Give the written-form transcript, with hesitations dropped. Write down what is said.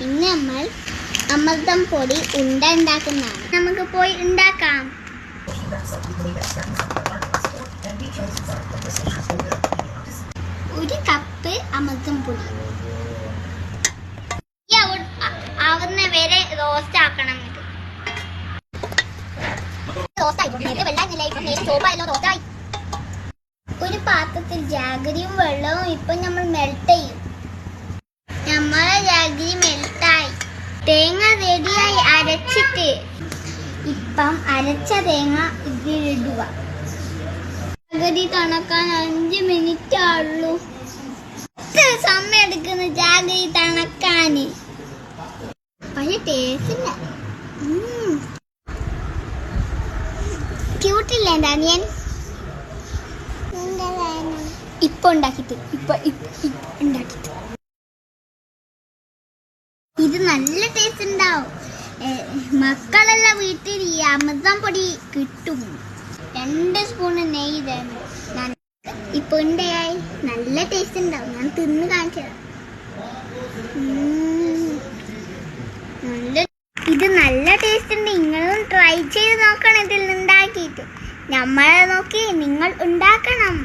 ഇന്ന് നമ്മൾ അമൃതം പൊടി ഉണ്ടാക്കുന്നതാണ്. നമുക്ക് പോയി ഉണ്ടാക്കാം. ഒരു കപ്പ് അമൃതം പൊടി ആവുന്ന വരെ റോസ്റ്റ് ആക്കണം. ഒരു പാത്രത്തിൽ ജാഗരിയും വെള്ളവും ഇപ്പൊ നമ്മൾ മെൽറ്റ് ചെയ്യും. നമ്മളെ ജാഗരി മെൽറ്റായി, തേങ്ങ റെഡിയായി അരച്ചിട്ട് ഇപ്പം അരച്ച തേങ്ങ ഇതിലിടുക. ജാഗരി തണുക്കാൻ 5 മിനിറ്റ് ആയുള്ളൂ. സമയം എടുക്കുന്നു ജാഗരി തണുക്കാൻ. പക്ഷെ ടേസ്റ്റ് ക്യൂട്ടില്ല ഡാനിയൻ. ഇപ്പൊ ഉണ്ടാക്കിട്ട് ഇത് നല്ല ടേസ്റ്റ് ഉണ്ടാവും. മക്കളെല്ലാം വീട്ടിൽ ഈ അമൃതം പൊടി കിട്ടും. 2 സ്പൂൺ നെയ്യ് തരണം. ഇപ്പൊ ഉണ്ടായി നല്ല ടേസ്റ്റ് ഉണ്ടാവും. ഞാൻ തിന്ന് കാണിച്ചു തരാം. ഇത് നല്ല ടേസ്റ്റ് ഉണ്ട്. നിങ്ങളും ട്രൈ ചെയ്ത് നോക്കണം. ഇതിൽ നിന്ന് ഉണ്ടാക്കിയിട്ട് നമ്മളെ നോക്കി നിങ്ങൾ ഉണ്ടാക്കണം.